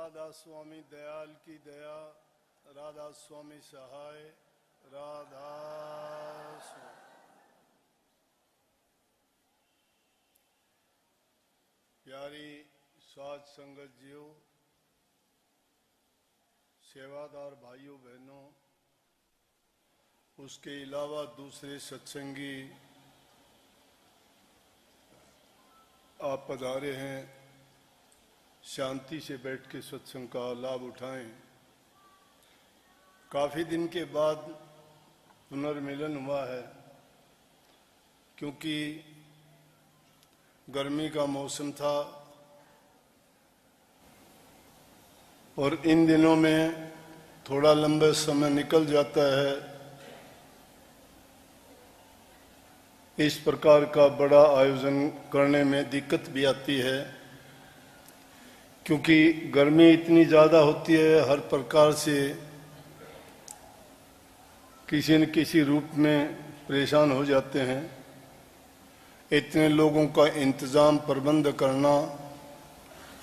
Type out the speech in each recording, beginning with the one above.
राधा स्वामी दयाल की दया, राधा स्वामी सहाय, राधा स्वामी। प्यारी साध संगत जियो, सेवादार भाइयों बहनों, उसके अलावा दूसरे सत्संगी आप पधारे हैं, शांति से बैठ के सत्संग का लाभ उठाएं। काफी दिन के बाद पुनर्मिलन हुआ है, क्योंकि गर्मी का मौसम था और इन दिनों में थोड़ा लंबा समय निकल जाता है। इस प्रकार का बड़ा आयोजन करने में दिक्कत भी आती है, क्योंकि गर्मी इतनी ज़्यादा होती है, हर प्रकार से किसी न किसी रूप में परेशान हो जाते हैं। इतने लोगों का इंतज़ाम प्रबंध करना,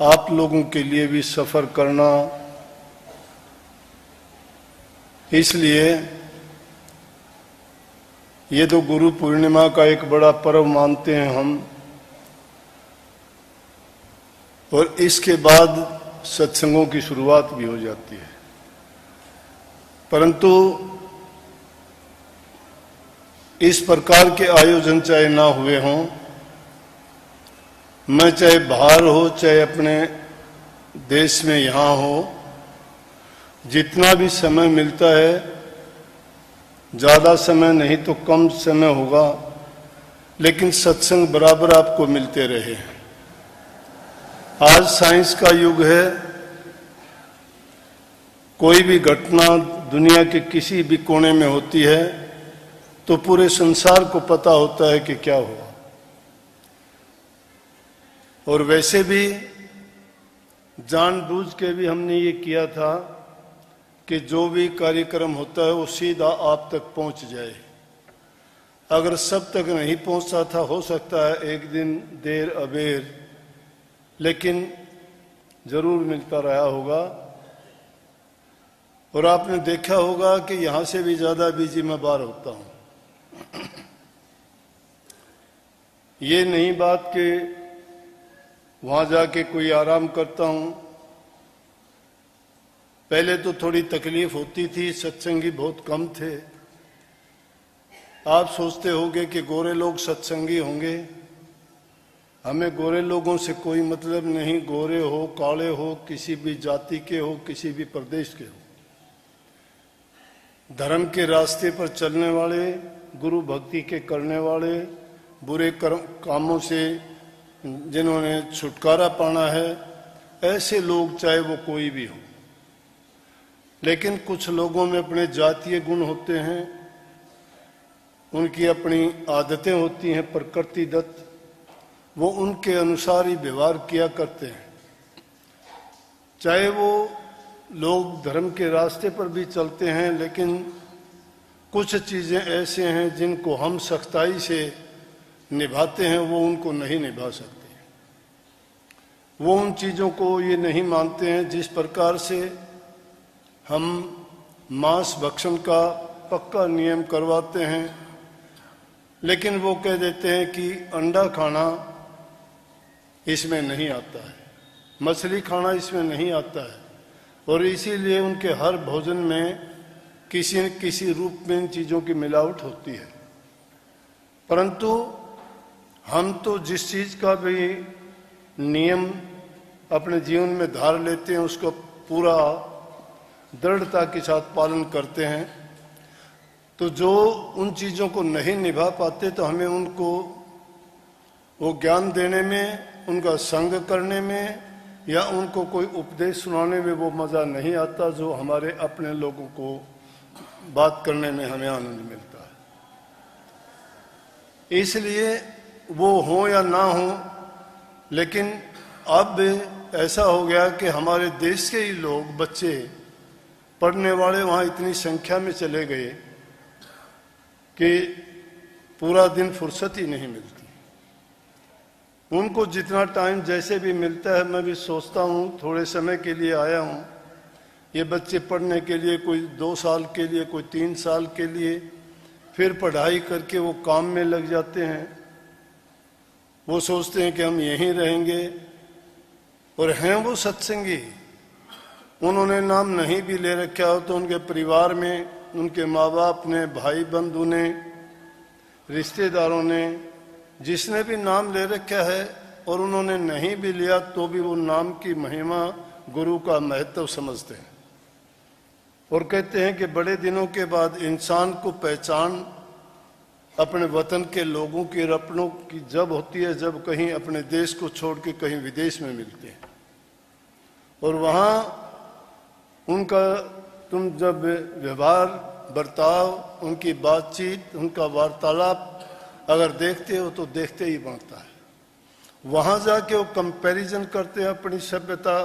आप लोगों के लिए भी सफ़र करना, इसलिए ये तो गुरु पूर्णिमा का एक बड़ा पर्व मानते हैं हम, और इसके बाद सत्संगों की शुरुआत भी हो जाती है। परंतु इस प्रकार के आयोजन चाहे ना हुए हों, मैं चाहे बाहर हो चाहे अपने देश में यहाँ हो, जितना भी समय मिलता है, ज़्यादा समय नहीं तो कम समय होगा, लेकिन सत्संग बराबर आपको मिलते रहे। आज साइंस का युग है, कोई भी घटना दुनिया के किसी भी कोने में होती है तो पूरे संसार को पता होता है कि क्या हुआ। और वैसे भी जानबूझ के भी हमने ये किया था कि जो भी कार्यक्रम होता है वो सीधा आप तक पहुंच जाए। अगर सब तक नहीं पहुंचता था, हो सकता है एक दिन देर अबेर, लेकिन जरूर मिलता रहा होगा। और आपने देखा होगा कि यहां से भी ज्यादा बिजी मैं बाहर होता हूं। ये नहीं बात कि वहां जाके कोई आराम करता हूं। पहले तो थोड़ी तकलीफ होती थी, सत्संगी बहुत कम थे। आप सोचते होंगे कि गोरे लोग सत्संगी होंगे। हमें गोरे लोगों से कोई मतलब नहीं, गोरे हो काले हो, किसी भी जाति के हो, किसी भी प्रदेश के हो। धर्म के रास्ते पर चलने वाले, गुरु भक्ति के करने वाले, बुरे कामों से जिन्होंने छुटकारा पाना है, ऐसे लोग चाहे वो कोई भी हो। लेकिन कुछ लोगों में अपने जातीय गुण होते हैं, उनकी अपनी आदतें होती हैं प्रकृतिदत्त, वो उनके अनुसार ही व्यवहार किया करते हैं। चाहे वो लोग धर्म के रास्ते पर भी चलते हैं, लेकिन कुछ चीजें ऐसे हैं जिनको हम सख्ताई से निभाते हैं, वो उनको नहीं निभा सकते। वो उन चीजों को ये नहीं मानते हैं। जिस प्रकार से हम मांस भक्षण का पक्का नियम करवाते हैं, लेकिन वो कह देते हैं कि अंडा खाना इसमें नहीं आता है, मछली खाना इसमें नहीं आता है, और इसीलिए उनके हर भोजन में किसी न किसी रूप में इन चीज़ों की मिलावट होती है। परंतु हम तो जिस चीज़ का भी नियम अपने जीवन में धार लेते हैं, उसका पूरा दृढ़ता के साथ पालन करते हैं। तो जो उन चीज़ों को नहीं निभा पाते, तो हमें उनको वो ज्ञान देने में, उनका संग करने में या उनको कोई उपदेश सुनाने में वो मज़ा नहीं आता जो हमारे अपने लोगों को बात करने में हमें आनंद मिलता है। इसलिए वो हो या ना हो, लेकिन अब ऐसा हो गया कि हमारे देश के ही लोग, बच्चे पढ़ने वाले वहाँ इतनी संख्या में चले गए कि पूरा दिन फुर्सत ही नहीं मिलती। उनको जितना टाइम जैसे भी मिलता है, मैं भी सोचता हूँ थोड़े समय के लिए आया हूँ। ये बच्चे पढ़ने के लिए, कोई 2 साल के लिए, कोई 3 साल के लिए, फिर पढ़ाई करके वो काम में लग जाते हैं। वो सोचते हैं कि हम यहीं रहेंगे, और हैं वो सत्संगी। उन्होंने नाम नहीं भी ले रखा हो तो उनके परिवार में, उनके माँ बाप ने, भाई बंधु ने, रिश्तेदारों ने, जिसने भी नाम ले रखा है और उन्होंने नहीं भी लिया तो भी वो नाम की महिमा, गुरु का महत्व समझते हैं। और कहते हैं कि बड़े दिनों के बाद इंसान को पहचान अपने वतन के लोगों की और अपनों की जब होती है, जब कहीं अपने देश को छोड़ के कहीं विदेश में मिलते हैं, और वहाँ उनका तुम जब व्यवहार, बर्ताव, उनकी बातचीत, उनका वार्तालाप अगर देखते हो तो देखते ही बनता है। वहाँ जाके वो कंपैरिजन करते हैं अपनी सभ्यता,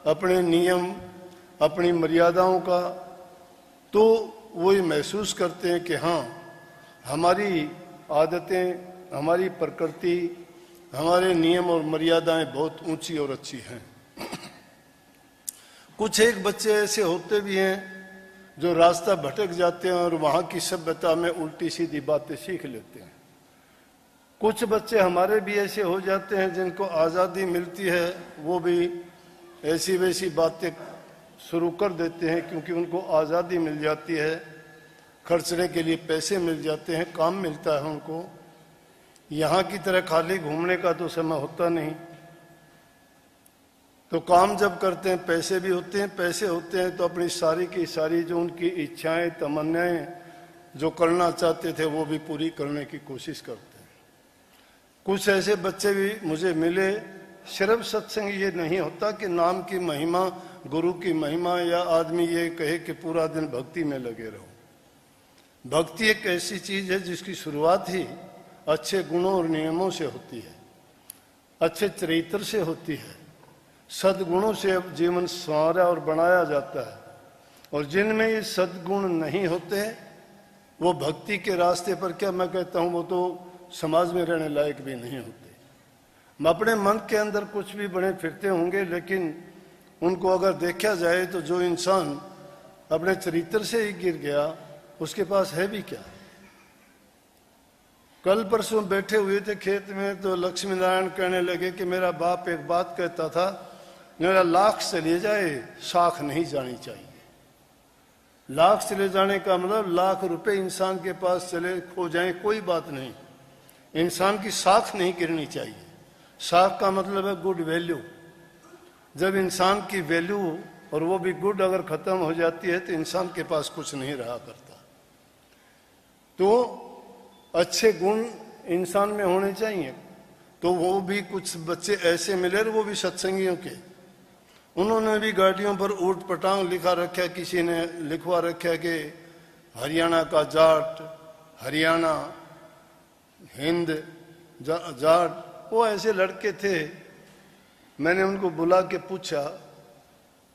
अपने नियम, अपनी मर्यादाओं का, तो वो ये महसूस करते हैं कि हाँ, हमारी आदतें, हमारी प्रकृति, हमारे नियम और मर्यादाएं बहुत ऊंची और अच्छी हैं। कुछ एक बच्चे ऐसे होते भी हैं जो रास्ता भटक जाते हैं और वहाँ की सभ्यता में उल्टी सीधी बातें सीख लेते हैं। कुछ बच्चे हमारे भी ऐसे हो जाते हैं जिनको आज़ादी मिलती है, वो भी ऐसी वैसी बातें शुरू कर देते हैं, क्योंकि उनको आज़ादी मिल जाती है, खर्चने के लिए पैसे मिल जाते हैं, काम मिलता है उनको। यहाँ की तरह खाली घूमने का तो समय होता नहीं, तो काम जब करते हैं पैसे भी होते हैं, पैसे होते हैं तो अपनी सारी की सारी जो उनकी इच्छाएं, तमन्नाएं जो करना चाहते थे वो भी पूरी करने की कोशिश करते हैं। कुछ ऐसे बच्चे भी मुझे मिले। सिर्फ सत्संग ये नहीं होता कि नाम की महिमा, गुरु की महिमा, या आदमी ये कहे कि पूरा दिन भक्ति में लगे रहो। भक्ति एक ऐसी चीज है जिसकी शुरुआत ही अच्छे गुणों और नियमों से होती है, अच्छे चरित्र से होती है, सद्गुणों से जीवन संवारा और बनाया जाता है। और जिनमें ये सद्गुण नहीं होते वो भक्ति के रास्ते पर, क्या मैं कहता हूँ, वो तो समाज में रहने लायक भी नहीं होते। अपने मन के अंदर कुछ भी बने फिरते होंगे, लेकिन उनको अगर देखा जाए तो जो इंसान अपने चरित्र से ही गिर गया उसके पास है भी क्या। कल परसों बैठे हुए थे खेत में तो लक्ष्मी नारायण कहने लगे कि मेरा बाप एक बात कहता था, मेरा लाख चले जाए साख नहीं जानी चाहिए। लाख चले जाने का मतलब लाख रुपए इंसान के पास चले खो जाए कोई बात नहीं, इंसान की साख नहीं गिरनी चाहिए। साख का मतलब है गुड वैल्यू। जब इंसान की वैल्यू और वो भी गुड अगर खत्म हो जाती है तो इंसान के पास कुछ नहीं रहा करता। तो अच्छे गुण इंसान में होने चाहिए। तो वो भी कुछ बच्चे ऐसे मिले, वो भी सत्संगियों के, उन्होंने भी गाड़ियों पर ऊट पटांग लिखा रखा, किसी ने लिखवा रखा कि हरियाणा का जाट, हरियाणा, हिंद जाट। वो ऐसे लड़के थे। मैंने उनको बुला के पूछा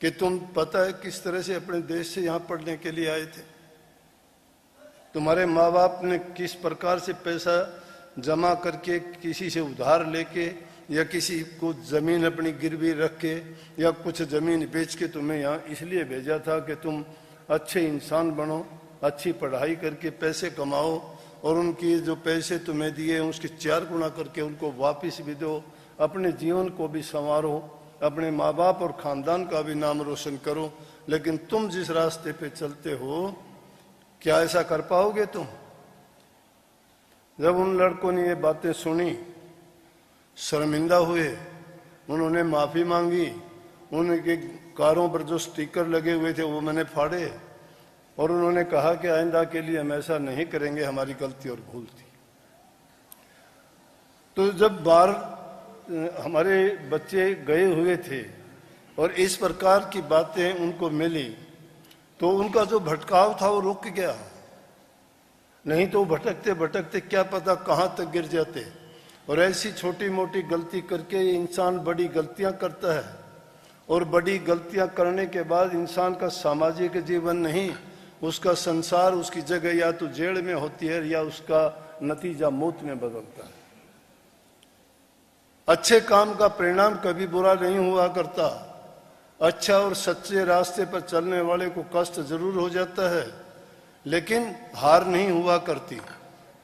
कि तुम पता है किस तरह से अपने देश से यहाँ पढ़ने के लिए आए थे? तुम्हारे माँ बाप ने किस प्रकार से पैसा जमा करके, किसी से उधार लेके, या किसी को जमीन अपनी गिरवी रख के, या कुछ जमीन बेच के तुम्हें यहाँ इसलिए भेजा था कि तुम अच्छे इंसान बनो, अच्छी पढ़ाई करके पैसे कमाओ, और उनकी जो पैसे तुम्हें दिए उसके 4 गुना करके उनको वापस भी दो, अपने जीवन को भी संवारो, अपने माँ बाप और खानदान का भी नाम रोशन करो। लेकिन तुम जिस रास्ते पे चलते हो, क्या ऐसा कर पाओगे तुम? जब उन लड़कों ने ये बातें सुनी, शर्मिंदा हुए, उन्होंने माफी मांगी, उनके कारों पर जो स्टिकर लगे हुए थे वो मैंने फाड़े, और उन्होंने कहा कि आइंदा के लिए हम ऐसा नहीं करेंगे, हमारी गलती और भूल थी। तो जब बाहर हमारे बच्चे गए हुए थे और इस प्रकार की बातें उनको मिली तो उनका जो भटकाव था वो रुक गया, नहीं तो भटकते भटकते क्या पता कहाँ तक गिर जाते। और ऐसी छोटी मोटी गलती करके इंसान बड़ी गलतियां करता है, और बड़ी गलतियां करने के बाद इंसान का सामाजिक जीवन नहीं, उसका संसार, उसकी जगह या तो जेल में होती है या उसका नतीजा मौत में बदलता है। अच्छे काम का परिणाम कभी बुरा नहीं हुआ करता। अच्छा और सच्चे रास्ते पर चलने वाले को कष्ट जरूर हो जाता है, लेकिन हार नहीं हुआ करती।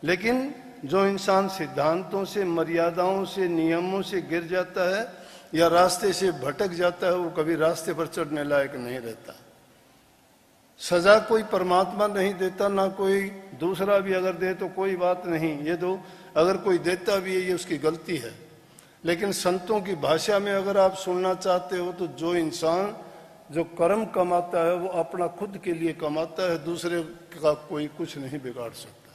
लेकिन जो इंसान सिद्धांतों से, मर्यादाओं से, नियमों से गिर जाता है या रास्ते से भटक जाता है, वो कभी रास्ते पर चढ़ने लायक नहीं रहता। सजा कोई परमात्मा नहीं देता, ना कोई दूसरा भी अगर दे तो कोई बात नहीं, ये तो अगर कोई देता भी है ये उसकी गलती है। लेकिन संतों की भाषा में अगर आप सुनना चाहते हो तो जो इंसान जो कर्म कमाता है वो अपना खुद के लिए कमाता है, दूसरे का कोई कुछ नहीं बिगाड़ सकता।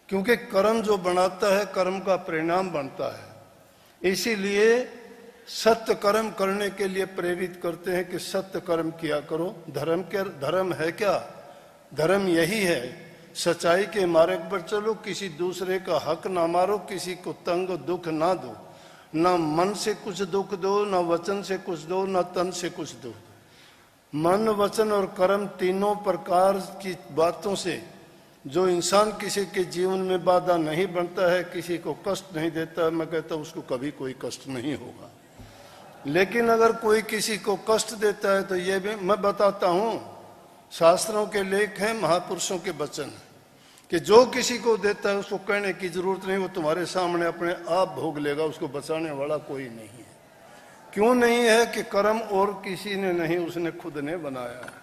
क्योंकि कर्म जो बनाता है कर्म का परिणाम बनता है। इसीलिए सत्य कर्म करने के लिए प्रेरित करते हैं कि सत्य कर्म किया करो। धर्म है क्या? धर्म यही है, सच्चाई के मार्ग पर चलो, किसी दूसरे का हक ना मारो, किसी को तंग दुख ना दो, ना मन से कुछ दुख दो, ना वचन से कुछ दो, ना तन से कुछ दो। मन, वचन और कर्म तीनों प्रकार की बातों से जो इंसान किसी के जीवन में बाधा नहीं बनता है, किसी को कष्ट नहीं देता है, मैं कहता हूं उसको कभी कोई कष्ट नहीं होगा। लेकिन अगर कोई किसी को कष्ट देता है तो ये भी मैं बताता हूं, शास्त्रों के लेख हैं, महापुरुषों के वचन हैं कि जो किसी को देता है उसको कहने की जरूरत नहीं, वो तुम्हारे सामने अपने आप भोग लेगा, उसको बचाने वाला कोई नहीं है। क्यों नहीं है? कि कर्म और किसी ने नहीं, उसने खुद ने बनाया है।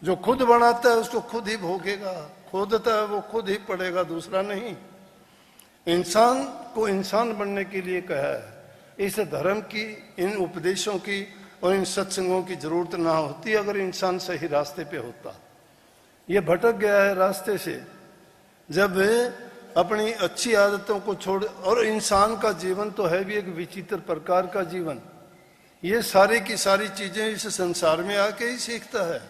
जो खुद बनाता है उसको खुद ही भोगेगा, खोदता है वो खुद ही पड़ेगा, दूसरा नहीं। इंसान को इंसान बनने के लिए कहा है। इस धर्म की, इन उपदेशों की और इन सत्संगों की जरूरत ना होती अगर इंसान सही रास्ते पे होता। ये भटक गया है रास्ते से, जब अपनी अच्छी आदतों को छोड़। और इंसान का जीवन तो है भी एक विचित्र प्रकार का जीवन। ये सारी की सारी चीजें इस संसार में आके ही सीखता है।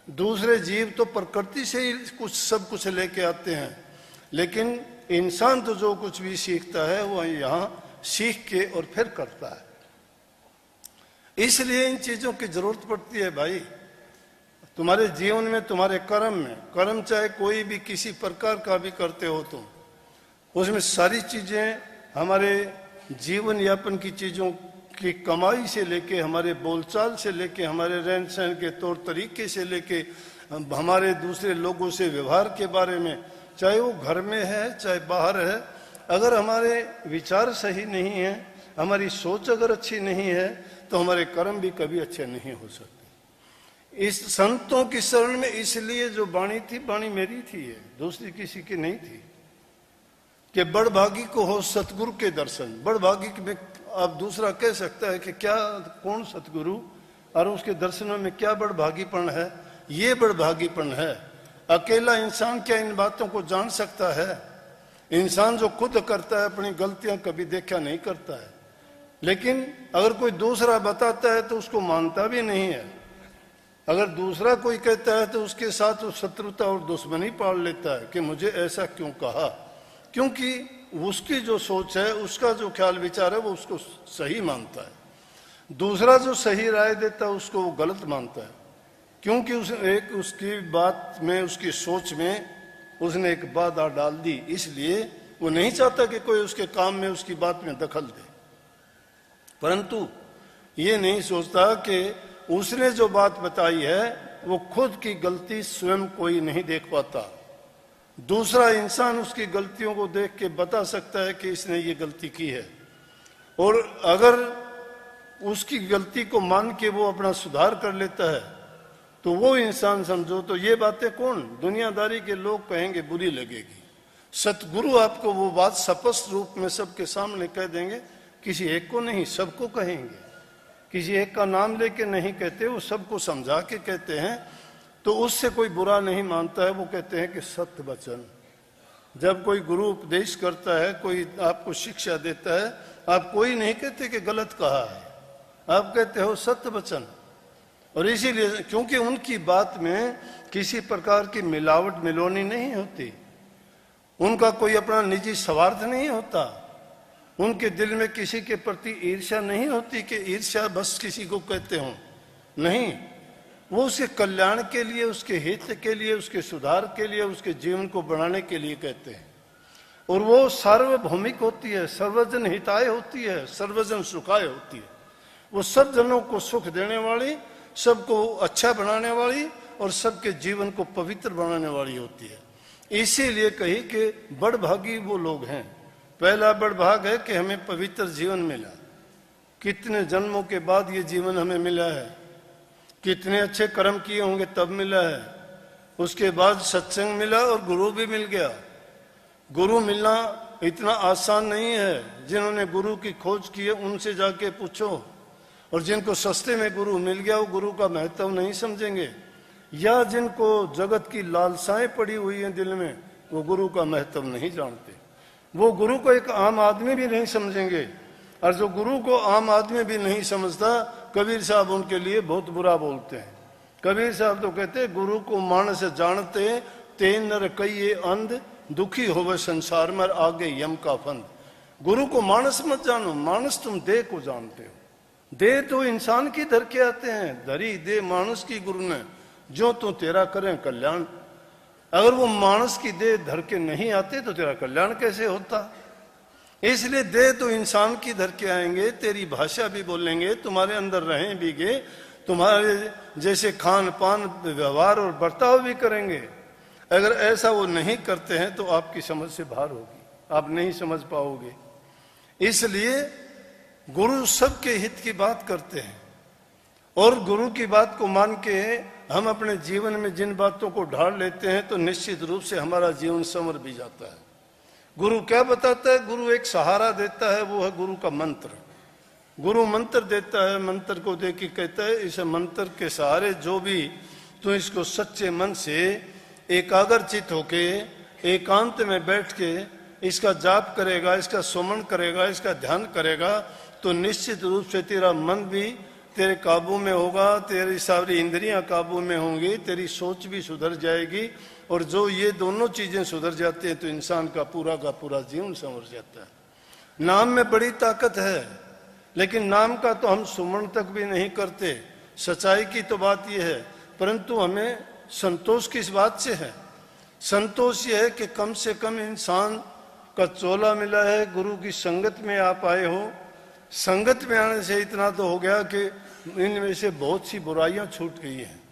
दूसरे जीव तो प्रकृति से ही सब कुछ लेके आते हैं, लेकिन इंसान तो जो कुछ भी सीखता है वो यहाँ सीख के और फिर करता है। इसलिए इन चीजों की जरूरत पड़ती है भाई तुम्हारे जीवन में, तुम्हारे कर्म में। कर्म चाहे कोई भी किसी प्रकार का भी करते हो तुम, उसमें सारी चीजें हमारे जीवन यापन की चीजों की कमाई से लेके, हमारे बोलचाल से लेके, हमारे रहन सहन के तौर तरीके से लेके, हमारे दूसरे लोगों से व्यवहार के बारे में, चाहे वो घर में है चाहे बाहर है, अगर हमारे विचार सही नहीं है, हमारी सोच अगर अच्छी नहीं है, तो हमारे कर्म भी कभी अच्छे नहीं हो सकते। इस संतों की शरण में इसलिए जो वाणी थी, वाणी मेरी थी, है दूसरी किसी की नहीं थी। कि बड़भागी को हो सतगुरु के दर्शन। बड़भागी में अब दूसरा कह सकता है कि क्या, कौन सतगुरु और उसके दर्शनों में क्या बड़भागीपन है? ये बड़भागीपन है। अकेला इंसान क्या इन बातों को जान सकता है? इंसान जो खुद करता है अपनी गलतियां कभी देखा नहीं करता है, लेकिन अगर कोई दूसरा बताता है तो उसको मानता भी नहीं है। अगर दूसरा कोई कहता है तो उसके साथ वो शत्रुता और दुश्मनी पाल लेता है कि मुझे ऐसा क्यों कहा, क्योंकि उसकी जो सोच है, उसका जो ख्याल विचार है वो उसको सही मानता है। दूसरा जो सही राय देता है उसको वो गलत मानता है, क्योंकि उसकी बात में, उसकी सोच में उसने एक बाधा डाल दी। इसलिए वो नहीं चाहता कि कोई उसके काम में, उसकी बात में दखल दे। परंतु ये नहीं सोचता कि उसने जो बात बताई है वो खुद की गलती स्वयं कोई नहीं देख पाता। दूसरा इंसान उसकी गलतियों को देख के बता सकता है कि इसने ये गलती की है, और अगर उसकी गलती को मान के वो अपना सुधार कर लेता है तो वो इंसान समझो तो ये बातें कौन, दुनियादारी के लोग कहेंगे, बुरी लगेगी। सतगुरु आपको वो बात स्पष्ट रूप में सबके सामने कह देंगे, किसी एक को नहीं सबको कहेंगे। किसी एक का नाम लेके नहीं कहते, वो सबको समझा के कहते हैं, तो उससे कोई बुरा नहीं मानता है। वो कहते हैं कि सत्य वचन। जब कोई गुरु उपदेश करता है, कोई आपको शिक्षा देता है, आप कोई नहीं कहते कि गलत कहा है, आप कहते हो सत्य वचन। और इसीलिए क्योंकि उनकी बात में किसी प्रकार की मिलावट मिलोनी नहीं होती, उनका कोई अपना निजी स्वार्थ नहीं होता, उनके दिल में किसी के प्रति ईर्ष्या नहीं होती कि ईर्ष्या बस किसी को कहते हो, नहीं, वो उसके कल्याण के लिए, उसके हित के लिए, उसके सुधार के लिए, उसके जीवन को बढ़ाने के लिए कहते हैं। और वो सार्वभौमिक होती है, सर्वजन हिताय होती है, सर्वजन सुखाय होती है। वो सब जनों को सुख देने वाली, सबको अच्छा बनाने वाली और सबके जीवन को पवित्र बनाने वाली होती है। इसीलिए कही कि बड़भागी वो लोग हैं। पहला बड़भाग है कि हमें पवित्र जीवन मिला। कितने जन्मों के बाद ये जीवन हमें मिला है, कितने अच्छे कर्म किए होंगे तब मिला है। उसके बाद सत्संग मिला और गुरु भी मिल गया। गुरु मिलना इतना आसान नहीं है। जिन्होंने गुरु की खोज की है उनसे जाके पूछो, और जिनको सस्ते में गुरु मिल गया वो गुरु का महत्व नहीं समझेंगे, या जिनको जगत की लालसाएं पड़ी हुई हैं दिल में वो गुरु का महत्व नहीं जानते। वो गुरु को एक आम आदमी भी नहीं समझेंगे, और जो गुरु को आम आदमी भी नहीं समझता, कबीर साहब उनके लिए बहुत बुरा बोलते हैं। कबीर साहब तो कहते हैं गुरु को मानस जानते ते नर कई अंध, दुखी होवे संसार में आगे यम का फंद। गुरु को मानस मत जानो, मानस तुम देह को जानते हो। देह तो इंसान की धर के आते हैं, धरी दे मानस की गुरु ने, जो तो तेरा करें कल्याण। अगर वो मानस की देह धर के नहीं आते तो तेरा कल्याण कैसे होता। इसलिए देह तो इंसान की धर के आएंगे, तेरी भाषा भी बोलेंगे, तुम्हारे अंदर रहें भीगे, तुम्हारे जैसे खान पान व्यवहार और बर्ताव भी करेंगे। अगर ऐसा वो नहीं करते हैं तो आपकी समझ से बाहर होगी, आप नहीं समझ पाओगे। इसलिए गुरु सबके हित की बात करते हैं, और गुरु की बात को मान के हम अपने जीवन में जिन बातों को ढाल लेते हैं तो निश्चित रूप से हमारा जीवन संवर भी जाता है। गुरु क्या बताता है? गुरु एक सहारा देता है, वो है गुरु का मंत्र। गुरु मंत्र देता है, मंत्र को दे के कहता है इस मंत्र के सहारे जो भी तू इसको सच्चे मन से एकाग्रचित होके एकांत में बैठ के इसका जाप करेगा, इसका सुमन करेगा, इसका ध्यान करेगा, तो निश्चित रूप से तेरा मन भी तेरे काबू में होगा, तेरी सारी इंद्रियां काबू में होंगी, तेरी सोच भी सुधर जाएगी। और जो ये दोनों चीजें सुधर जाती हैं तो इंसान का पूरा जीवन संवर जाता है। नाम में बड़ी ताकत है, लेकिन नाम का तो हम सुमन तक भी नहीं करते। सच्चाई की तो बात यह है, परंतु हमें संतोष किस बात से है? संतोष ये है कि कम से कम इंसान का चोला मिला है, गुरु की संगत में आप आए हो। संगत में आने से इतना तो हो गया कि इनमें से बहुत सी बुराइयां छूट गई हैं।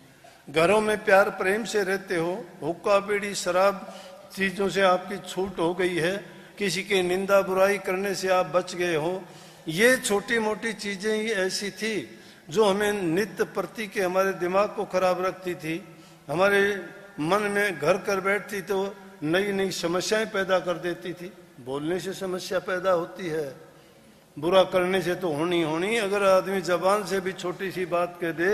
घरों में प्यार प्रेम से रहते हो, हुक्का बीड़ी शराब चीजों से आपकी छूट हो गई है, किसी की निंदा बुराई करने से आप बच गए हो। ये छोटी मोटी चीजें ही ऐसी थी जो हमें नित्य प्रति के हमारे दिमाग को खराब रखती थी, हमारे मन में घर कर बैठती, तो नई नई समस्याएं पैदा कर देती थी। बोलने से समस्या पैदा होती है, बुरा करने से तो होनी। अगर आदमी जबान से भी छोटी सी बात कह दे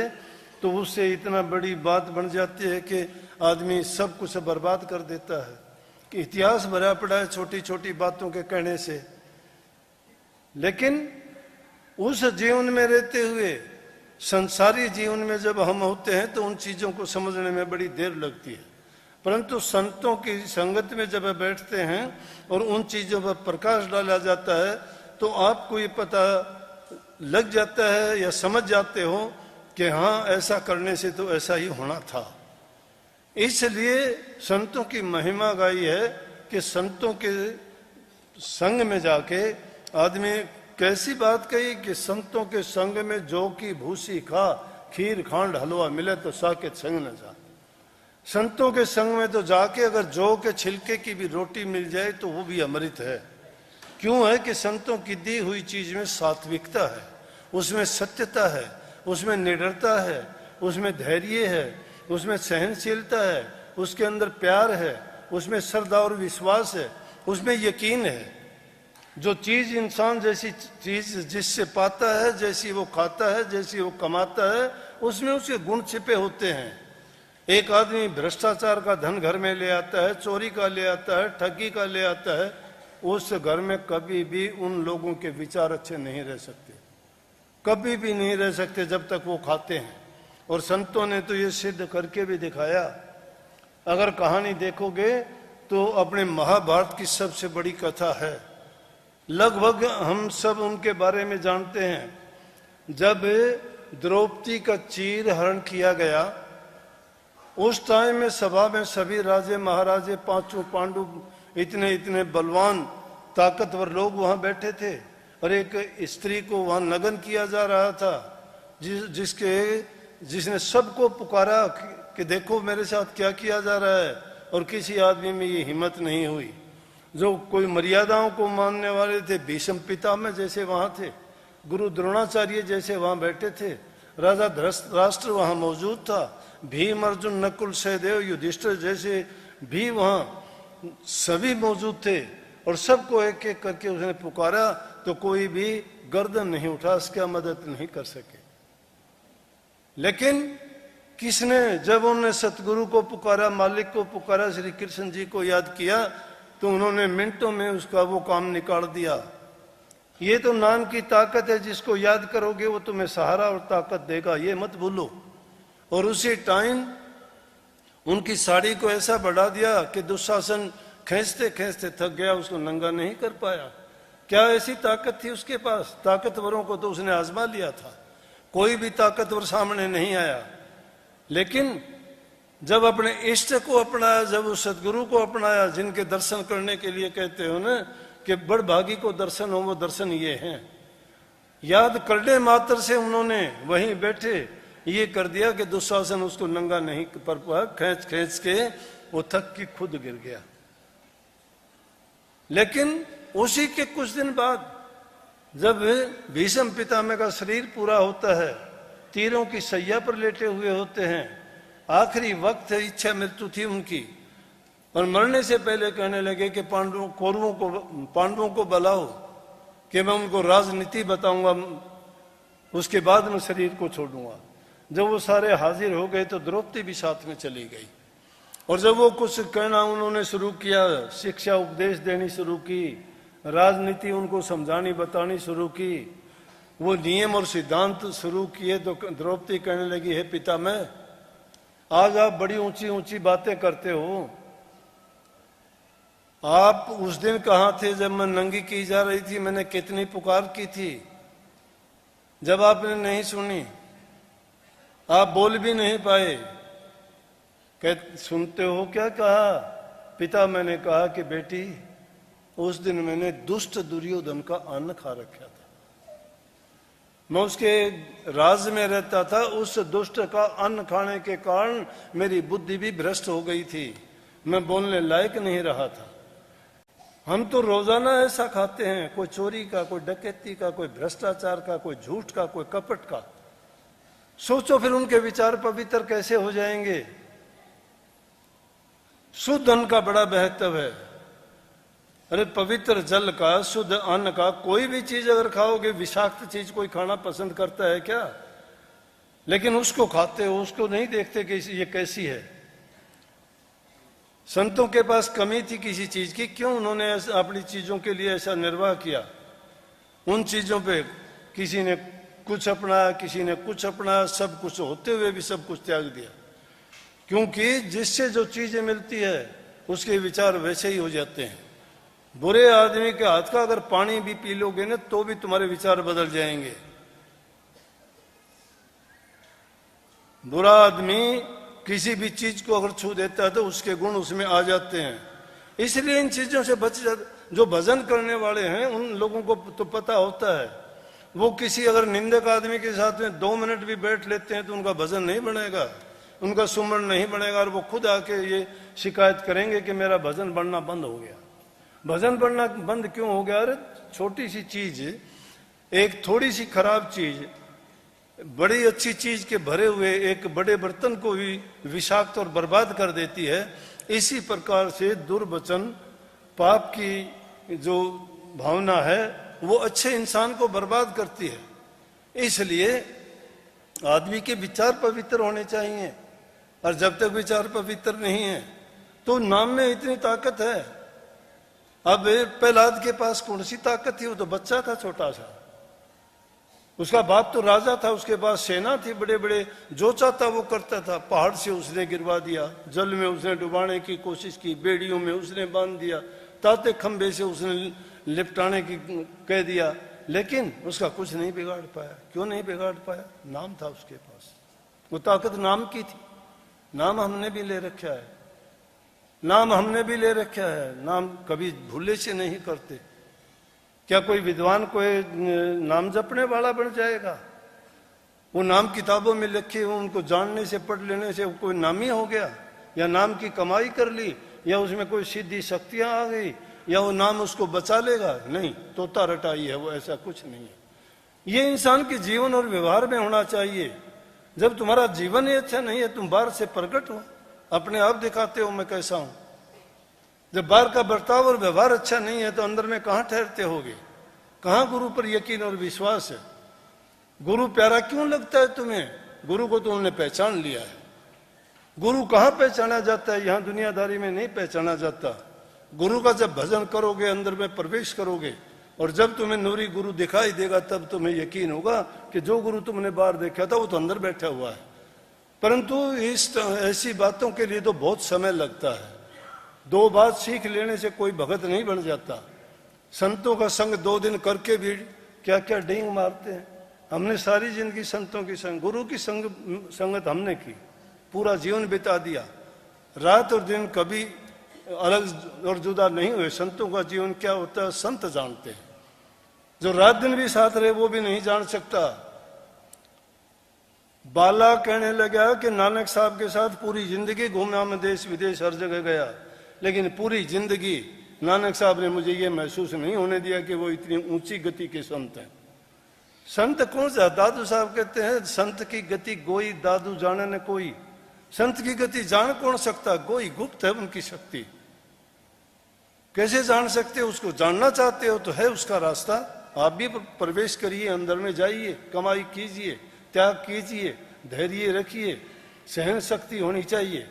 तो उससे इतना बड़ी बात बन जाती है कि आदमी सब कुछ बर्बाद कर देता है। कि इतिहास भरा पड़ा है छोटी छोटी बातों के कहने से। लेकिन उस जीवन में रहते हुए संसारी जीवन में जब हम होते हैं तो उन चीजों को समझने में बड़ी देर लगती है, परंतु संतों की संगत में जब बैठते हैं और उन चीजों पर प्रकाश डाला जाता है तो आपको ये पता लग जाता है या समझ जाते हो कि हाँ, ऐसा करने से तो ऐसा ही होना था। इसलिए संतों की महिमा गाई है कि संतों के संग में जाके आदमी कैसी बात कही कि संतों के संग में जौ की भूसी खा, खीर खांड हलवा मिले तो साकेत संग न जा। संतों के संग में तो जाके अगर जौ के छिलके की भी रोटी मिल जाए तो वो भी अमृत है। क्यों है कि संतों की दी हुई चीज में सात्विकता है, उसमें सत्यता है, उसमें निडरता है, उसमें धैर्य है, उसमें सहनशीलता है, उसके अंदर प्यार है, उसमें श्रद्धा और विश्वास है, उसमें यकीन है। जो चीज इंसान जैसी चीज जिससे पाता है, जैसी वो खाता है, जैसी वो कमाता है, उसमें उसके गुण छिपे होते हैं। एक आदमी भ्रष्टाचार का धन घर में ले आता है, चोरी का ले आता है, ठगी का ले आता है, उस घर में कभी भी उन लोगों के विचार अच्छे नहीं रह सकते, कभी भी नहीं रह सकते जब तक वो खाते हैं। और संतों ने तो ये सिद्ध करके भी दिखाया। अगर कहानी देखोगे तो अपने महाभारत की सबसे बड़ी कथा है, लगभग हम सब उनके बारे में जानते हैं। जब द्रौपदी का चीर हरण किया गया उस टाइम में सभा में सभी राजे महाराजे, पांचों पांडु इतने इतने बलवान ताकतवर लोग वहां बैठे थे, और एक स्त्री को वहां नग्न किया जा रहा था, जिसने सबको पुकारा कि देखो मेरे साथ क्या किया जा रहा है, और किसी आदमी में ये हिम्मत नहीं हुई। जो कोई मर्यादाओं को मानने वाले थे, भीष्म पितामह जैसे वहां थे, गुरु द्रोणाचार्य जैसे वहां बैठे थे, राजा धृतराष्ट्र वहां मौजूद था, भीम अर्जुन नकुल सहदेव युधिष्ठिर जैसे भी वहां सभी मौजूद थे, और सबको एक एक करके उसने पुकारा, तो कोई भी गर्दन नहीं उठा, उसका मदद नहीं कर सके। लेकिन किसने, जब उन्होंने सतगुरु को पुकारा, मालिक को पुकारा, श्री कृष्ण जी को याद किया, तो उन्होंने मिनटों में उसका वो काम निकाल दिया। ये तो नाम की ताकत है, जिसको याद करोगे वो तुम्हें सहारा और ताकत देगा, ये मत भूलो। और उसी टाइम उनकी साड़ी को ऐसा बढ़ा दिया कि दुशासन खींचते खींचते थक गया, उसको नंगा नहीं कर पाया। क्या ऐसी ताकत थी उसके पास? ताकतवरों को तो उसने आजमा लिया था, कोई भी ताकतवर सामने नहीं आया। लेकिन जब अपने इष्ट को अपनाया, जब उस सदगुरु को अपनाया, जिनके दर्शन करने के लिए कहते हो ना कि बड़भागी को दर्शन हो, वो दर्शन ये हैं। याद करने मात्र से उन्होंने वहीं बैठे ये कर दिया कि दुशासन उसको नंगा नहीं कर पाया, खींच खींच के वो थक के खुद गिर गया। लेकिन उसी के कुछ दिन बाद जब भीष्म पितामह का शरीर पूरा होता है, तीरों की सैया पर लेटे हुए होते हैं, आखिरी वक्त है, इच्छा मृत्यु थी उनकी, और मरने से पहले कहने लगे कि पांडवों को बुलाओ कि मैं उनको राजनीति बताऊंगा, उसके बाद मैं शरीर को छोड़ूंगा। जब वो सारे हाजिर हो गए तो द्रौपदी भी साथ में चली गई, और जब वो कुछ कहना उन्होंने शुरू किया, शिक्षा उपदेश देनी शुरू की, राजनीति उनको समझानी बतानी शुरू की, वो नियम और सिद्धांत शुरू किए, तो द्रौपदी कहने लगी, हे पितामह, आज आप बड़ी ऊंची ऊंची बातें करते हो, आप उस दिन कहां थे जब मैं नंगी की जा रही थी? मैंने कितनी पुकार की थी, जब आपने नहीं सुनी, आप बोल भी नहीं पाए। सुनते हो क्या कहा? पिता, मैंने कहा कि बेटी, उस दिन मैंने दुष्ट दुर्योधन का अन्न खा रखा था, मैं उसके राज में रहता था, उस दुष्ट का अन्न खाने के कारण मेरी बुद्धि भी भ्रष्ट हो गई थी, मैं बोलने लायक नहीं रहा था। हम तो रोजाना ऐसा खाते हैं, कोई चोरी का, कोई डकैती का, कोई भ्रष्टाचार का, कोई झूठ का, कोई कपट का। सोचो फिर उनके विचार पवित्र कैसे हो जाएंगे। शुद्ध अन्न का बड़ा महत्व है। अरे पवित्र जल का, शुद्ध अन्न का, कोई भी चीज अगर खाओगे, विषाक्त चीज कोई खाना पसंद करता है क्या? लेकिन उसको खाते हो, उसको नहीं देखते कि ये कैसी है। संतों के पास कमी थी किसी चीज की, क्यों उन्होंने अपनी चीजों के लिए ऐसा निर्वाह किया? उन चीजों पे किसी ने कुछ अपनाया, किसी ने कुछ अपनाया, सब कुछ होते हुए भी सब कुछ त्याग दिया। क्योंकि जिससे जो चीजें मिलती है उसके विचार वैसे ही हो जाते हैं। बुरे आदमी के हाथ का अगर पानी भी पी लोगे ना, तो भी तुम्हारे विचार बदल जाएंगे। बुरा आदमी किसी भी चीज को अगर छू देता है तो उसके गुण उसमें आ जाते हैं। इसलिए इन चीजों से बच जा। जो भजन करने वाले हैं उन लोगों को तो पता होता है, वो किसी अगर निंदक आदमी के साथ में 2 मिनट भी बैठ लेते हैं तो उनका भजन नहीं बनेगा, उनका सुमरण नहीं बनेगा, और वो खुद आके ये शिकायत करेंगे कि मेरा भजन बढ़ना बंद हो गया। भजन बढ़ना बंद क्यों हो गया? अरे छोटी सी चीज, एक थोड़ी सी खराब चीज बड़ी अच्छी चीज के भरे हुए एक बड़े बर्तन को भी विषाक्त और बर्बाद कर देती है। इसी प्रकार से दुर्वचन, पाप की जो भावना है वो अच्छे इंसान को बर्बाद करती है। इसलिए आदमी के विचार पवित्र होने चाहिए, और जब तक विचार पवित्र नहीं है तो नाम में इतनी ताकत है। अब प्रहलाद के पास कौन सी ताकत थी? वो तो बच्चा था छोटा सा, उसका बाप तो राजा था, उसके पास सेना थी, बड़े बड़े, जो चाहता वो करता था। पहाड़ से उसने गिरवा दिया, जल में उसने डुबाने की कोशिश की, बेड़ियों में उसने बांध दिया, ताते खंबे से उसने लिपटाने की कह दिया, लेकिन उसका कुछ नहीं बिगाड़ पाया। क्यों नहीं बिगाड़ पाया? नाम था उसके पास, वो ताकत नाम की थी। नाम हमने भी ले रखा है, नाम हमने भी ले रखा है, नाम कभी भूले से नहीं करते। क्या कोई विद्वान कोई नाम जपने वाला बन जाएगा? वो नाम किताबों में लिखे हो, उनको जानने से पढ़ लेने से कोई नामी हो गया, या नाम की कमाई कर ली, या उसमें कोई सिद्धि शक्तियां आ गई, या वो नाम उसको बचा लेगा? नहीं, तोता रटाई है वो, ऐसा कुछ नहीं है। ये इंसान के जीवन और व्यवहार में होना चाहिए। जब तुम्हारा जीवन ही अच्छा नहीं है, तुम बाहर से प्रकट हो, अपने आप दिखाते हो मैं कैसा हूं। जब बाहर का बर्ताव और व्यवहार अच्छा नहीं है तो अंदर में कहां ठहरते होगे? कहां गुरु पर यकीन और विश्वास है? गुरु प्यारा क्यों लगता है तुम्हें? गुरु को तुमने पहचान लिया है। गुरु कहां पहचाना जाता है? यहां दुनियादारी में नहीं पहचाना जाता। गुरु का जब भजन करोगे, अंदर में प्रवेश करोगे, और जब तुम्हें नूरी गुरु दिखाई देगा, तब तुम्हें यकीन होगा कि जो गुरु तुमने बाहर देखा था वो तो अंदर बैठा हुआ है। परंतु ऐसी बातों के लिए तो बहुत समय लगता है। 2 बात सीख लेने से कोई भगत नहीं बन जाता। संतों का संग 2 दिन करके भी क्या क्या डींग मारते हैं। हमने सारी जिंदगी संतों की संग, गुरु की संगत हमने की, पूरा जीवन बिता दिया। रात और दिन कभी अलग और जुदा नहीं हुए। संतों का जीवन क्या होता है संत जानते हैं। जो रात दिन भी साथ रहे वो भी नहीं जान सकता। बाला कहने लगा कि नानक साहब के साथ पूरी जिंदगी घूमना, मैं देश विदेश हर जगह गया, लेकिन पूरी जिंदगी नानक साहब ने मुझे ये महसूस नहीं होने दिया कि वो इतनी ऊंची गति के संत हैं। संत कौन सा? दादू साहब कहते हैं, संत की गति गोई दादू जाने न कोई। संत की गति जान कौन सकता? गोई, गुप्त है उनकी शक्ति। कैसे जान सकते हो? उसको जानना चाहते हो तो है उसका रास्ता। आप भी प्रवेश करिए, अंदर में जाइए, कमाई कीजिए, त्याग कीजिए, धैर्य रखिए, सहन शक्ति होनी चाहिए।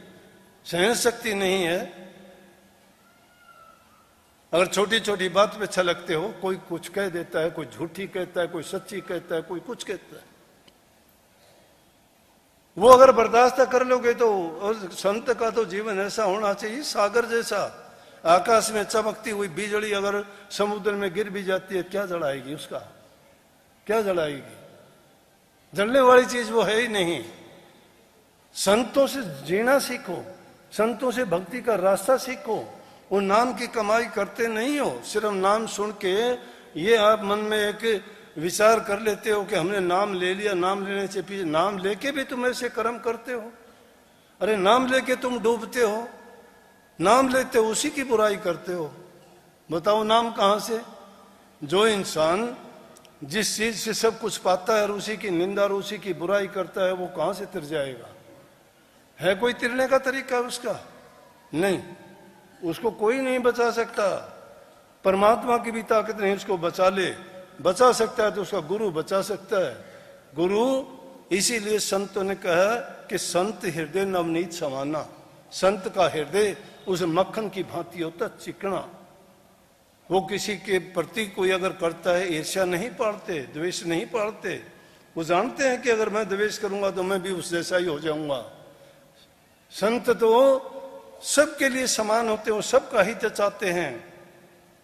सहन शक्ति नहीं है, अगर छोटी छोटी बात पे छलकते हो, कोई कुछ कह देता है, कोई झूठी कहता है, कोई सच्ची कहता है, कोई कुछ कहता है, वो अगर बर्दाश्त कर लोगे तो। और संत का तो जीवन ऐसा होना चाहिए सागर जैसा। आकाश में चमकती हुई बिजली अगर समुद्र में गिर भी जाती है, क्या जलाएगी उसका? क्या जलाएगी? जलने वाली चीज वो है ही नहीं। संतों से जीना सीखो, संतों से भक्ति का रास्ता सीखो। वो नाम की कमाई करते नहीं हो, सिर्फ नाम सुन के ये आप मन में एक विचार कर लेते हो कि हमने नाम ले लिया, नाम लेने से पीछे, नाम लेके भी तुम ऐसे कर्म करते हो। अरे नाम लेके तुम डूबते हो, नाम लेते हो उसी की बुराई करते हो। बताओ नाम कहां से? जो इंसान जिस चीज से सब कुछ पाता है और उसी की निंदा और उसी की बुराई करता है, वो कहां से तिर जाएगा? है कोई तिरने का तरीका उसका? नहीं, उसको कोई नहीं बचा सकता। परमात्मा की भी ताकत नहीं उसको बचा ले। बचा सकता है तो उसका गुरु बचा सकता है। गुरु, इसीलिए संतों ने कहा कि संत हृदय नवनीत समाना। संत का हृदय उस मक्खन की भांति होता, चिकना। वो किसी के प्रति कोई अगर करता है, ईर्ष्या नहीं पालते, द्वेष नहीं पालते। वो जानते हैं कि अगर मैं द्वेष करूंगा तो मैं भी उस जैसा ही हो जाऊंगा। संत तो सबके लिए समान होते हो, सबका हित चाहते हैं।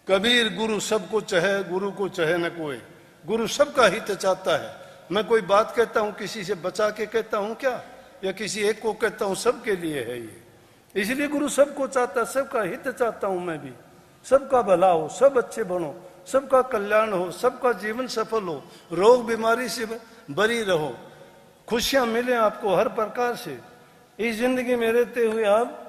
कबीर गुरु सबको चाहे, गुरु को चाहे न कोई। गुरु सबका हित चाहता है। मैं कोई बात कहता हूं किसी से बचा के कहता हूं क्या, या किसी एक को कहता हूं? सबके लिए है ये। इसलिए गुरु सबको चाहता है, सबका हित चाहता हूं मैं भी। सबका भला हो, सब अच्छे बनो, सबका कल्याण हो, सबका जीवन सफल हो, रोग बीमारी से बरी रहो, खुशियां मिले आपको हर प्रकार से। इस जिंदगी में रहते हुए आप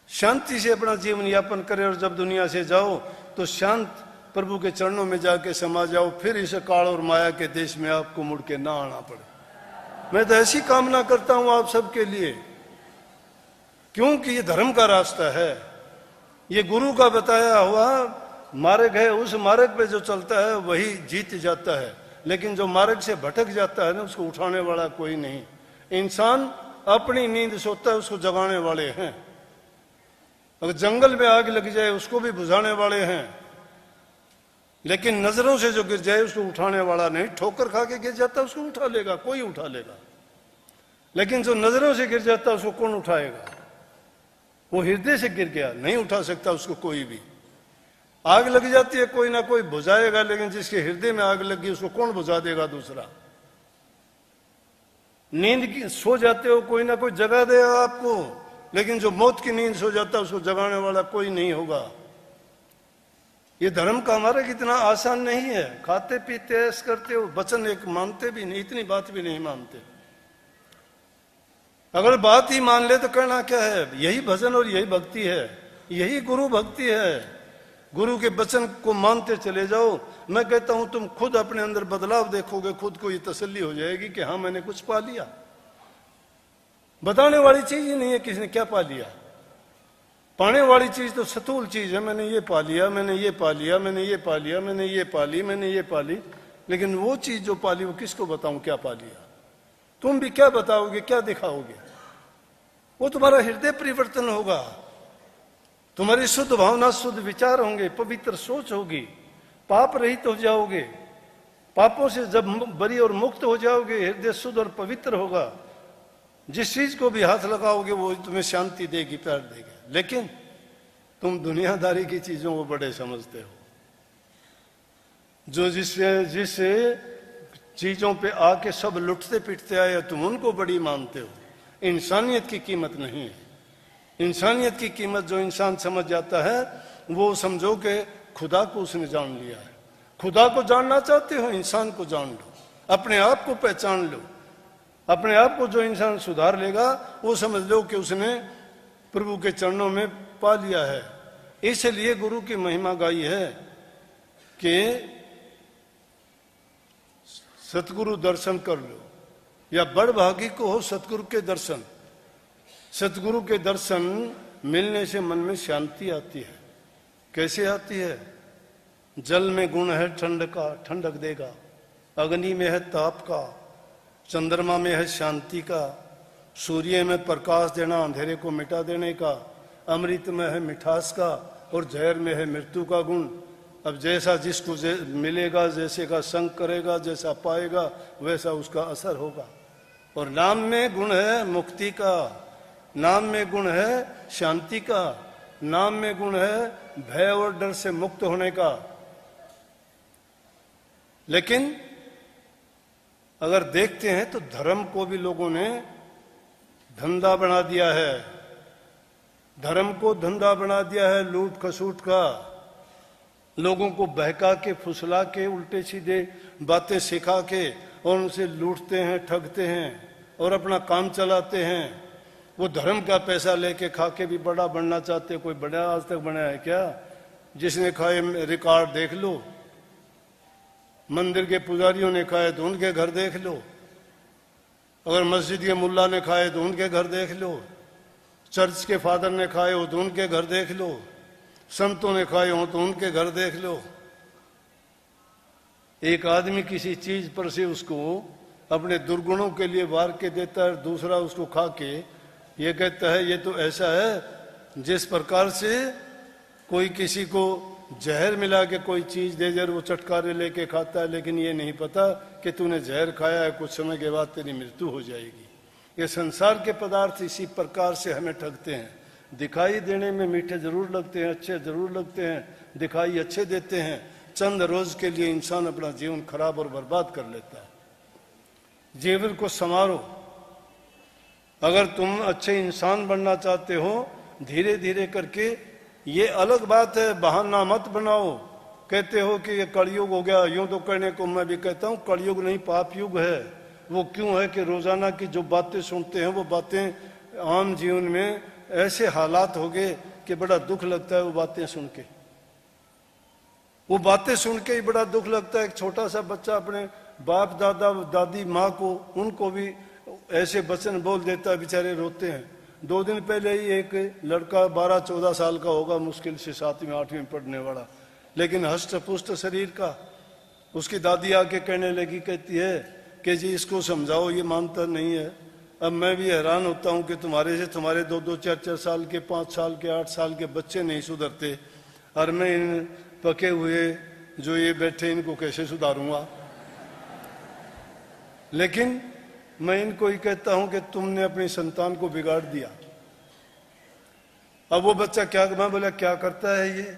शांति से अपना जीवन यापन करें, और जब दुनिया से जाओ तो शांत प्रभु के चरणों में जाके समा जाओ। फिर इस काल और माया के देश में आपको मुड़ के ना आना पड़े। मैं तो ऐसी कामना करता हूं आप सबके लिए, क्योंकि ये धर्म का रास्ता है। ये गुरु का बताया हुआ मार्ग है। उस मार्ग पे जो चलता है वही जीत जाता है, लेकिन जो मार्ग से भटक जाता है ना, उसको उठाने वाला कोई नहीं। इंसान अपनी नींद सोता है, उसको जगाने वाले हैं। अगर जंगल में आग लग जाए उसको भी बुझाने वाले हैं, लेकिन नजरों से जो गिर जाए उसको उठाने वाला नहीं। ठोकर खा के गिर जाता है उसको उठा लेगा, कोई उठा लेगा, लेकिन जो नजरों से गिर जाता है उसको कौन उठाएगा? वो हृदय से गिर गया, नहीं उठा सकता उसको कोई भी। आग लग जाती है, कोई ना कोई बुझाएगा, लेकिन जिसके हृदय में आग लगी उसको कौन बुझा देगा? दूसरा। नींद की सो जाते हो, कोई ना कोई जगा देगा आपको, लेकिन जो मौत की नींद सो जाता है उसको जगाने वाला कोई नहीं होगा। ये धर्म का हमारा कितना आसान नहीं है। खाते पीते ऐश करते हो, वचन एक मानते भी नहीं, इतनी बात भी नहीं मानते। अगर बात ही मान ले तो करना क्या है? यही भजन और यही भक्ति है, यही गुरु भक्ति है। गुरु के वचन को मानते चले जाओ। मैं कहता हूं तुम खुद अपने अंदर बदलाव देखोगे, खुद को ये तसल्ली हो जाएगी कि हाँ मैंने कुछ पा लिया। बताने वाली चीज ही नहीं है किसने क्या पा लिया। पाने वाली चीज तो सतूल चीज है, मैंने ये पा लिया, मैंने ये पा लिया, मैंने ये पा लिया, मैंने ये पा ली, मैंने ये पा ली। लेकिन वो चीज जो पा ली वो किसको बताऊं क्या पा लिया? तुम भी क्या बताओगे, क्या दिखाओगे? वो तुम्हारा हृदय परिवर्तन होगा, तुम्हारी शुद्ध भावना, शुद्ध विचार होंगे, पवित्र सोच होगी, पाप रहित हो जाओगे। पापों से जब बरी और मुक्त हो जाओगे, हृदय शुद्ध और पवित्र होगा। जिस चीज को भी हाथ लगाओगे वो तुम्हें शांति देगी, प्यार देगी। लेकिन तुम दुनियादारी की चीजों को बड़े समझते हो, जो जिस चीजों पे आके सब लुटते पिटते आए, तुम उनको बड़ी मानते हो। इंसानियत की कीमत नहीं है। इंसानियत की कीमत जो इंसान समझ जाता है वो समझो कि खुदा को उसने जान लिया है। खुदा को जानना चाहते हो, इंसान को जान लो, अपने आप को पहचान लो। अपने आप को जो इंसान सुधार लेगा वो समझ लो कि उसने प्रभु के चरणों में पा लिया है। इसलिए गुरु की महिमा गाई है कि सतगुरु दर्शन कर लो, या बड़ भागी को हो सतगुरु के दर्शन। सतगुरु के दर्शन मिलने से मन में शांति आती है। कैसे आती है? जल में गुण है ठंड का, ठंडक देगा। अग्नि में है ताप का, चंद्रमा में है शांति का। सूर्य में प्रकाश देना, अंधेरे को मिटा देने का। अमृत में है मिठास का, और जहर में है मृत्यु का गुण। अब जैसा जिसको मिलेगा, जैसे का संग करेगा, जैसा पाएगा वैसा उसका असर होगा। और नाम में गुण है मुक्ति का, नाम में गुण है शांति का, नाम में गुण है भय और डर से मुक्त होने का। लेकिन अगर देखते हैं तो धर्म को भी लोगों ने धंधा बना दिया है। धर्म को धंधा बना दिया है लूट खसूट का। लोगों को बहका के, फुसला के, उल्टे सीधे बातें सिखा के और उनसे लूटते हैं, ठगते हैं और अपना काम चलाते हैं। वो धर्म का पैसा लेके खा के भी बड़ा बनना चाहते। कोई बड़ा आज तक बना है क्या? जिसने खाए रिकॉर्ड देख लो। मंदिर के पुजारियों ने खाए तो उनके घर देख लो। अगर मस्जिद के मुल्ला ने खाए तो उनके घर देख लो। चर्च के फादर ने खाए हो तो उनके घर देख लो। संतों ने खाए हो तो उनके घर देख लो। एक आदमी किसी चीज पर से उसको अपने दुर्गुणों के लिए वार के देता है, दूसरा उसको खा के ये कहता है ये तो ऐसा है जिस प्रकार से कोई किसी को जहर मिला के कोई चीज दे जाए वो चटकारे लेके खाता है, लेकिन ये नहीं पता कि तूने जहर खाया है, कुछ समय के बाद तेरी मृत्यु हो जाएगी। ये संसार के पदार्थ इसी प्रकार से हमें ठगते हैं। दिखाई देने में मीठे जरूर लगते हैं, अच्छे जरूर लगते हैं, दिखाई अच्छे देते हैं। चंद रोज के लिए इंसान अपना जीवन खराब और बर्बाद कर लेता है। जीवन को संवारो। अगर तुम अच्छे इंसान बनना चाहते हो धीरे धीरे करके, ये अलग बात है, बहाना मत बनाओ। कहते हो कि ये कलयुग हो गया, यूं तो कहने को मैं भी कहता हूं कलयुग नहीं पाप युग है। वो क्यों है कि रोजाना की जो बातें सुनते हैं वो बातें आम जीवन में ऐसे हालात हो गए कि बड़ा दुख लगता है वो बातें सुन के। वो बातें सुन के ही बड़ा दुख लगता है। एक छोटा सा बच्चा अपने बाप दादा दादी माँ को, उनको भी ऐसे वचन बोल देता है, बेचारे रोते हैं। 2 दिन पहले ही एक लड़का 12-14 साल का होगा, मुश्किल से 7वीं 8वीं पढ़ने वाला, लेकिन हष्ट पुष्ट शरीर का। उसकी दादी आके कहने लगी, कहती है कि जी इसको समझाओ, ये मानता नहीं है। अब मैं भी हैरान होता हूँ कि तुम्हारे से तुम्हारे 2-2, 4-4 साल के, 5 साल के, 8 साल के बच्चे नहीं सुधरते, और मैं इन पके हुए जो ये बैठे इनको कैसे सुधारूंगा। लेकिन मैं इनको ही कहता हूं कि तुमने अपनी संतान को बिगाड़ दिया। अब वो बच्चा क्या, मैं बोला क्या करता है ये?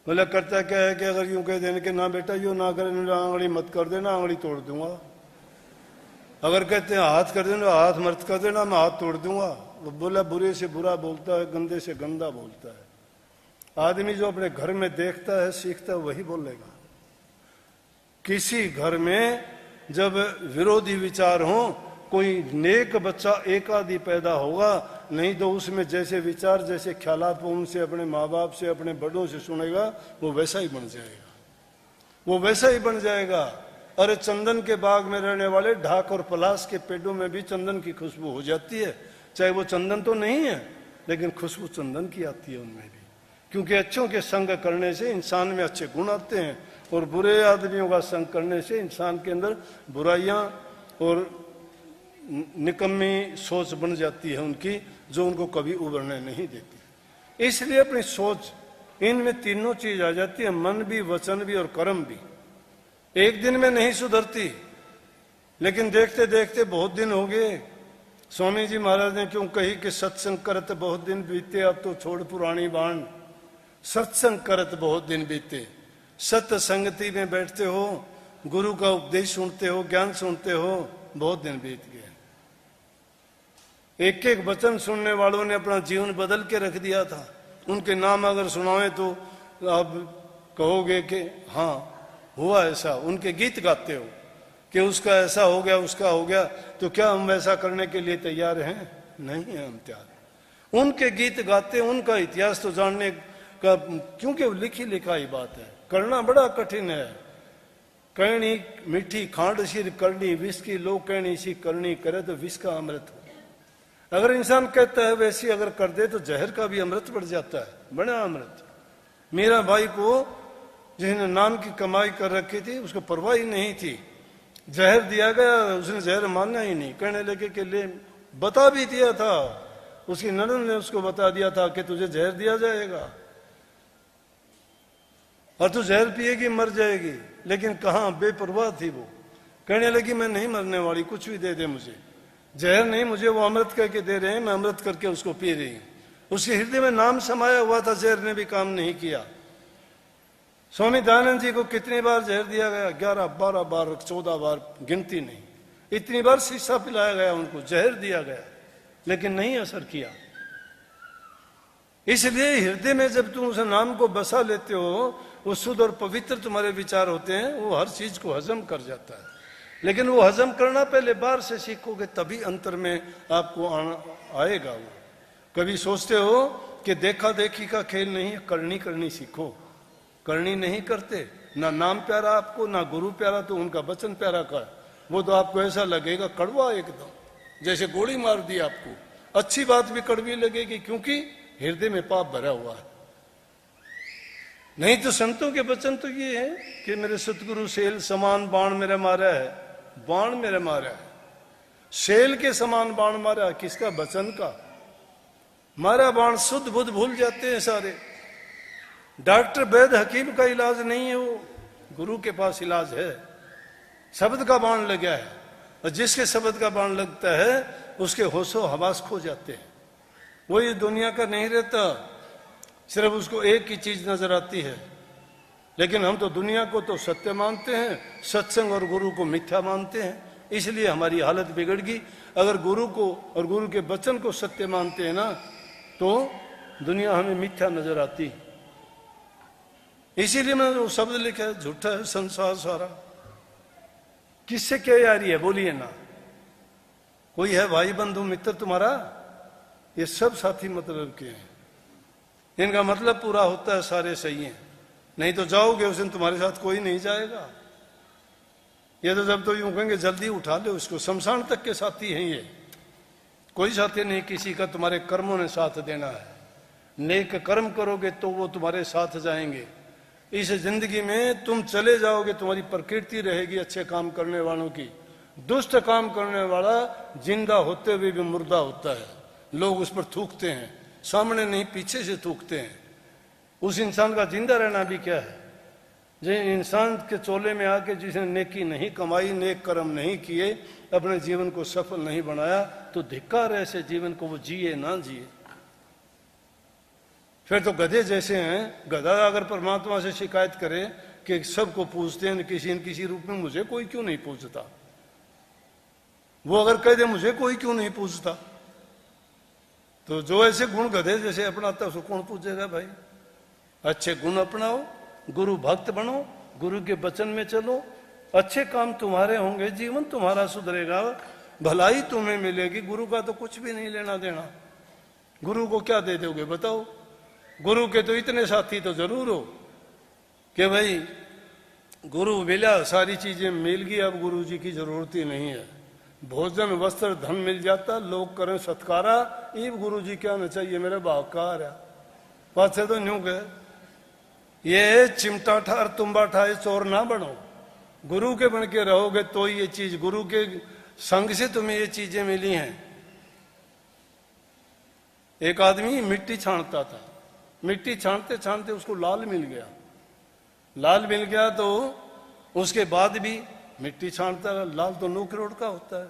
बोला करता क्या है कि अगर यूं कह देने के ना बेटा यूं ना करे, आंगली मत कर देना, आंगली तोड़ दूंगा। अगर कहते हैं हाथ कर देना, हाथ मत कर देना, मैं हाथ तोड़ दूंगा। वो बोला बुरे से बुरा बोलता है, गंदे से गंदा बोलता है। आदमी जो अपने घर में देखता है सीखता है वही बोलेगा। किसी घर में जब विरोधी विचार हो, कोई नेक बच्चा एक आदि पैदा होगा, नहीं तो उसमें जैसे विचार जैसे ख्यालात वो उनसे अपने माँ बाप से अपने बड़ों से सुनेगा वो वैसा ही बन जाएगा, वो वैसा ही बन जाएगा। अरे चंदन के बाग में रहने वाले ढाक और पलाश के पेड़ों में भी चंदन की खुशबू हो जाती है, चाहे वो चंदन तो नहीं है लेकिन खुशबू चंदन की आती है उनमें भी, क्योंकि अच्छों के संग करने से इंसान में अच्छे गुण आते हैं और बुरे आदमियों का संग करने से इंसान के अंदर बुराइयां और निकम्मी सोच बन जाती है उनकी, जो उनको कभी उभरने नहीं देती। इसलिए अपनी सोच, इनमें तीनों चीज आ जाती है, मन भी, वचन भी और कर्म भी। एक दिन में नहीं सुधरती, लेकिन देखते देखते बहुत दिन हो गए। स्वामी जी महाराज ने क्यों कही कि सत्संग करत बहुत दिन बीते, अब तो छोड़ पुरानी बाण। सत्संग करत बहुत दिन बीते, सत्य संगति में बैठते हो, गुरु का उपदेश सुनते हो, ज्ञान सुनते हो, बहुत दिन बीत गए। एक एक वचन सुनने वालों ने अपना जीवन बदल के रख दिया था। उनके नाम अगर सुनाए तो आप कहोगे कि हाँ हुआ ऐसा। उनके गीत गाते हो कि उसका ऐसा हो गया, उसका हो गया, तो क्या हम वैसा करने के लिए तैयार हैं? नहीं है हम तैयार। उनके गीत गाते, उनका इतिहास तो जानने का, क्योंकि वो लिखी लिखाई बात है, करना बड़ा कठिन है। कहनी मीठी खांड सिर करनी, विष की लो कहनी सी करनी, करे तो विष का अमृत हो। अगर इंसान कहता है वैसी अगर कर दे तो जहर का भी अमृत बढ़ जाता है, बड़ा अमृत। मेरा भाई को जिसने नाम की कमाई कर रखी थी उसको परवाह ही नहीं थी, जहर दिया गया, उसने जहर मानना ही नहीं, कहने लगे कि ले, बता भी दिया था, उसकी ननद ने उसको बता दिया था कि तुझे जहर दिया जाएगा और तू जहर पिएगी मर जाएगी, लेकिन कहाँ बेपरवाह थी वो। कहने लगी मैं नहीं मरने वाली, कुछ भी दे दे मुझे, जहर नहीं, मुझे वो अमृत करके दे रहे हैं, मैं अमृत करके उसको पी रही हूं। उसके हृदय में नाम समाया हुआ था, जहर ने भी काम नहीं किया। स्वामी दयानंद जी को कितनी बार जहर दिया गया? 11, 12 बार, 14 बार, गिनती नहीं। इतनी बार शीशा पिलाया गया उनको, जहर दिया गया, लेकिन नहीं असर किया। इसलिए हृदय में जब तुम उस नाम को बसा लेते हो, वो शुद्ध और पवित्र तुम्हारे विचार होते हैं, वो हर चीज को हजम कर जाता है। लेकिन वो हजम करना पहले बाहर से सीखोगे, तभी अंतर में आपको आएगा। वो कभी सोचते हो कि देखा देखी का खेल नहीं है, करनी करनी सीखो। करनी नहीं करते, ना नाम प्यारा आपको, ना गुरु प्यारा, तो उनका वचन प्यारा कर, वो तो आपको ऐसा लगेगा कड़वा एकदम, जैसे गोली मार दी आपको। अच्छी बात भी कड़वी लगेगी, क्योंकि हृदय में पाप भरा हुआ है। नहीं तो संतों के वचन तो ये है कि मेरे सतगुरु सेल समान बाण मेरा मारा है, बाण मेरा मारा है, सेल के समान बाण मारा है। किसका? वचन का मारा बाण। शुद्ध बुद्ध भूल जाते हैं सारे। डॉक्टर वैद्य हकीम का इलाज नहीं है, वो गुरु के पास इलाज है। शब्द का बाण लगा है, और जिसके शब्द का बाण लगता है उसके होशो हवास खो जाते हैं। वो ये दुनिया का नहीं रहता, सिर्फ उसको एक ही चीज नजर आती है। लेकिन हम तो दुनिया को तो सत्य मानते हैं, सत्संग और गुरु को मिथ्या मानते हैं, इसलिए हमारी हालत बिगड़ गई। अगर गुरु को और गुरु के वचन को सत्य मानते हैं ना, तो दुनिया हमें मिथ्या नजर आती। इसीलिए मैंने वो शब्द लिखा है, झूठा है संसार सारा। किससे क्या यारी है बोलिए ना? कोई है भाई बंधु मित्र तुम्हारा? ये सब साथी मतलब के हैं, इनका मतलब पूरा होता है सारे सही हैं। नहीं तो जाओगे उस दिन तुम्हारे साथ कोई नहीं जाएगा। ये तो जब तो यूं कहेंगे जल्दी उठा लो इसको, शमशान तक के साथी हैं ये। कोई साथी नहीं किसी का तुम्हारे कर्मों ने साथ देना है। नेक कर्म करोगे तो वो तुम्हारे साथ जाएंगे। इस जिंदगी में तुम चले जाओगे, तुम्हारी प्रकृति रहेगी अच्छे काम करने वालों की। दुष्ट काम करने वाला जिंदा होते हुए भी मुर्दा होता है, लोग उस पर थूकते हैं, सामने नहीं पीछे से थूकते हैं। उस इंसान का जिंदा रहना भी क्या है? जिस इंसान के चोले में आके जिसने नेकी नहीं कमाई, नेक कर्म नहीं किए, अपने जीवन को सफल नहीं बनाया, तो धिक्कार है ऐसे जीवन को, वो जिए ना जिए। फिर तो गधे जैसे हैं। गधा अगर परमात्मा से शिकायत करे कि सबको पूछते हैं किसी न किसी रूप में, मुझे कोई क्यों नहीं पूछता? वो अगर कह दे मुझे कोई क्यों नहीं पूछता, तो जो ऐसे गुण गधे जैसे अपनाता उसको कौन पूछेगा भाई। अच्छे गुण अपनाओ, गुरु भक्त बनो, गुरु के वचन में चलो, अच्छे काम तुम्हारे होंगे, जीवन तुम्हारा सुधरेगा, भलाई तुम्हें मिलेगी। गुरु का तो कुछ भी नहीं लेना देना। गुरु को क्या दे दोगे बताओ। गुरु के तो इतने साथी तो जरूर हो कि भाई गुरु मिला, सारी चीजें मिल गई, अब गुरु जी की जरूरत ही नहीं है। भोजन वस्त्र धन मिल जाता, लोग करें सत्कारा, ये गुरु जी क्या न चाहिए मेरे भावकार है। पाछे तो न्यू कहे ये चिमटा ठार तुम्बा ठाए चोर ना बनो। गुरु के बन के रहोगे तो ये चीज, गुरु के संग से तुम्हें ये चीजें मिली हैं। एक आदमी मिट्टी छानता था, मिट्टी छानते छानते उसको लाल मिल गया। लाल मिल गया तो उसके बाद भी मिट्टी छानता रहा। लाल तो 9 करोड़ का होता है।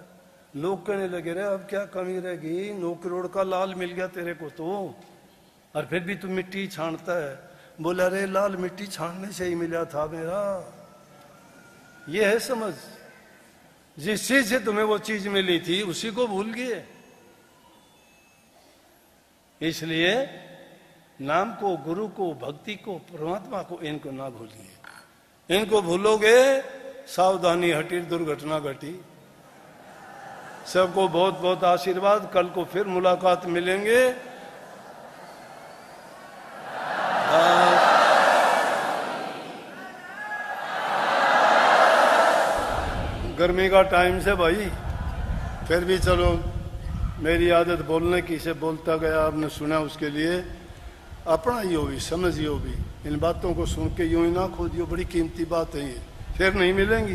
लोग कहने लगे रे अब क्या कमी रह गई, 9 करोड़ का लाल मिल गया तेरे को तो, और फिर भी तू मिट्टी छानता है। बोला रे लाल मिट्टी छानने से ही मिला था मेरा। ये है समझ। जिस चीज से तुम्हें वो चीज मिली थी उसी को भूल गए। इसलिए नाम को, गुरु को, भक्ति को, परमात्मा को, इनको ना भूलिए। इनको भूलोगे सावधानी हटी, दुर्घटना घटी। सबको बहुत बहुत आशीर्वाद। कल को फिर मुलाकात मिलेंगे। गर्मी का टाइम से भाई, फिर भी चलो मेरी आदत बोलने की से बोलता गया, आपने सुना, उसके लिए अपना यो भी समझियो भी। इन बातों को सुन के यूं ही ना खोदियो, बड़ी कीमती बात है ये, फिर नहीं मिलेंगी।